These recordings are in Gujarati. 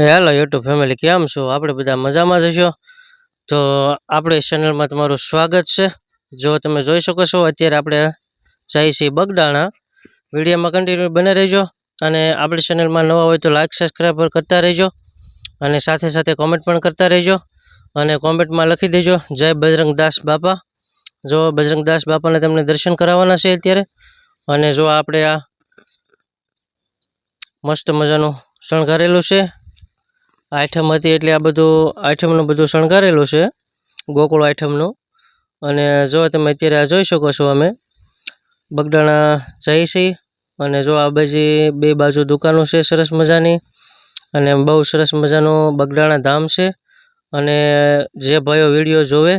હેલો યુટ્યુબ ફેમિલી, કેમ છો? આપણે બધા મજામાં જ હશો. તો આપણે ચેનલમાં તમારું સ્વાગત છે. જો તમે જોઈ શકો છો, અત્યારે આપણે જઈએ છીએ બગડાણા. વિડીયોમાં કન્ટિન્યુ બને રહેજો અને આપણી ચેનલમાં નવા હોય તો લાઈક સબસ્ક્રાઈબ કરતા રહેજો અને સાથે સાથે કોમેન્ટ પણ કરતા રહેજો અને કોમેન્ટમાં લખી દેજો જય બજરંગદાસ બાપા. જો બજરંગદાસ બાપાને તમને દર્શન કરાવવાના છે અત્યારે. અને જો આપણે આ મસ્ત મજાનું શણગારેલું છે. આઈટમ હતી એટલે આ બધું આઈટમનું બધું શણગારેલું છે, ગોકુળ આઈટમનું. અને જો તમે અત્યારે આ જોઈ શકો છો, અમે બગડાણા જઈએ છીએ. અને જો આ બે બાજુ દુકાનો છે સરસ મજાની, અને બહુ સરસ મજાનું બગડાણા ધામ છે. અને જે ભાઈઓ વિડીયો જોવે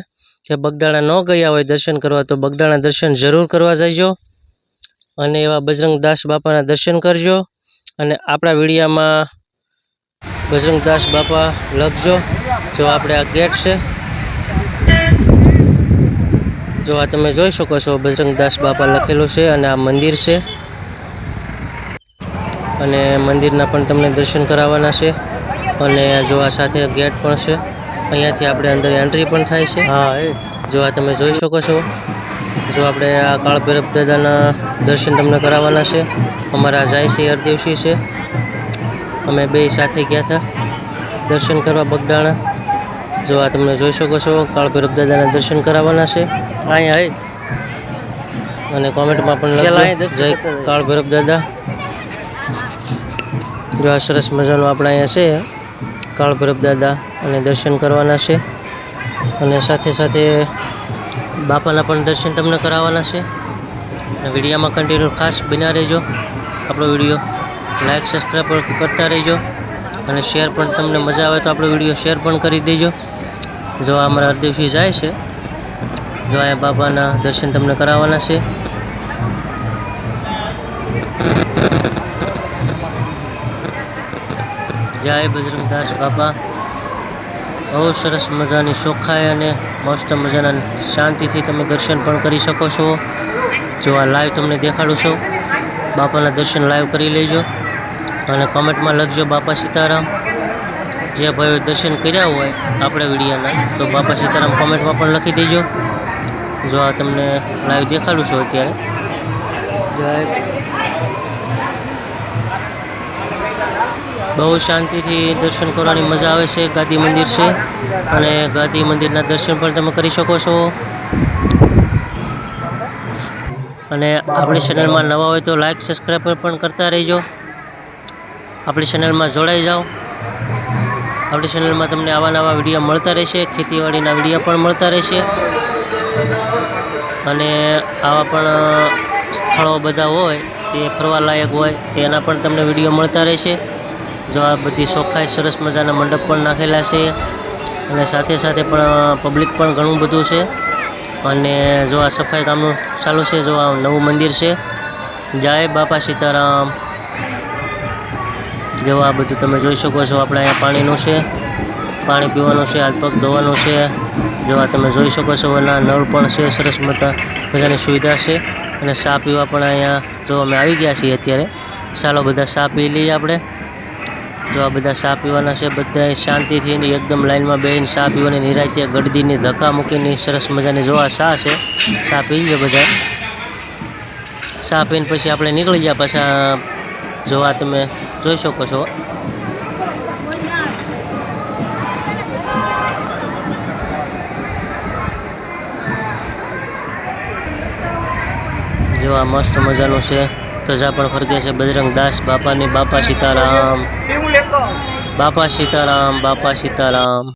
કે બગડાણા ન ગયા હોય દર્શન કરવા, તો બગડાણા દર્શન જરૂર કરવા જજો અને એવા બજરંગદાસ બાપાના દર્શન કરજો. અને આપણા વિડીયામાં બજરંગદાસ બાપા લખજો. જો આપણે આ ગેટ છે, જો આ તમે જોઈ શકો છો બજરંગદાસ બાપા લખેલું છે. અને આ મંદિર છે, અને મંદિરના પણ તમને દર્શન કરાવવાના છે. અને જો આ સાથે ગેટ પણ છે, અહીંયાથી આપણે અંદર એન્ટ્રી પણ થાય છે. જો આ તમે જોઈ શકો છો, જો આપણે આ કાળ ભૈરવ દાદાના દર્શન તમને કરાવવાના છે. અમારા જાય છે હરદેવસિંહ છે, અમે બે સાથે ગયા હતા દર્શન કરવા બગડાણા. જો આ તમે જોઈ શકો છો, કાળ ભૈરવ દાદાના દર્શન કરાવવાના છે અહીંયા. અને કોમેન્ટમાં પણ લખજો જય કાળ ભૈરવ દાદા. જો આ સરસ મજાનું આપણે અહીંયા છે કાળ ભૈરવ દાદા, અને દર્શન કરવાના છે. અને સાથે સાથે બાપાના પણ દર્શન તમને કરાવવાના છે. અને વિડીયોમાં કન્ટિન્યુ ખાસ બન્યા રહેજો. આપણો વિડીયો લાઈક સબસ્ક્રાઈબ કરતા રહેજો અને શેર પણ, તમને મજા આવે તો આપણો વિડીયો શેર પણ કરી દેજો. જો આ અમારા હરદેવસિંહ જાય છે, જો અહીંયા બાપાના દર્શન તમને કરાવવાના છે. જય બજરંગદાસ બાપા. બહુ સરસ મજાની ચોખ્ખાઈ અને મસ્ત મજાના શાંતિથી તમે દર્શન પણ કરી શકો છો. જો આ લાઈવ તમને દેખાડું છું, બાપાના દર્શન લાઈવ કરી લેજો. અને કોમેન્ટમાં લખજો બાપા સીતારામ. જે ભાઈઓ દર્શન કર્યા હોય આપણે વિડીયોના, તો બાપા સીતારામ કોમેન્ટમાં પણ લખી દેજો. જો આ તમને લાઈવ દેખાડું છું અત્યારે. બહુ શાંતિથી દર્શન કરવાની મજા આવે છે. ગાદી મંદિર છે, અને ગાદી મંદિરના દર્શન પણ તમે કરી શકો છો. અને આપણી ચેનલમાં નવા હોય તો લાઈક સબસ્ક્રાઈબ પણ કરતા રહેજો. આપણી ચેનલમાં જોડાઈ જાઓ. આપણી ચેનલમાં તમને આવા નવા વિડીયો મળતા રહેશે, ખેતીવાડીના વિડીયો પણ મળતા રહેશે. અને આવા પણ સ્થળો બધા હોય તે ફરવાલાયક હોય તેના પણ તમને વિડીયો મળતા રહેશે. જો આ બધી ચોખ્ખાઈ, સરસ મજાના મંડપ પણ નાખેલા છે. અને સાથે સાથે પણ પબ્લિક પણ ઘણું બધું છે. અને જો આ સફાઈ કામનું ચાલુ છે. જો આ નવું મંદિર છે. જય બાપા સીતારામ. જો આ બધું તમે જોઈ શકો છો, આપણે અહીંયા પાણીનું છે, પાણી પીવાનું છે, હાથ પગ ધોવાનું છે. જો આ તમે જોઈ શકો છો, એના નળ પણ છે, સરસ મજાની સુવિધા છે. અને ચા પીવા પણ અહીંયા જો અમે આવી ગયા છીએ અત્યારે. ચાલો બધા ચા પી લઈએ આપણે. જો આ બધા ચા પીવાના છે, બધા શાંતિથી એકદમ લાઈનમાં બેસીને ચા પીવાની નિરાંતે, ગળદીની ધક્કા મૂકીને સરસ મજાની જો આ ચા છે. ચા પી લે બધા. ચા પીને પછી આપણે નીકળી ગયા પાછા. જો આ તમે જોઈ શકો છો, જો આ મસ્ત મજાનું છે. ધજા પણ ફરકે છે બજરંગદાસ બાપાની. બાપા સીતારામ, બાપા સીતારામ, બાપા સીતારામ.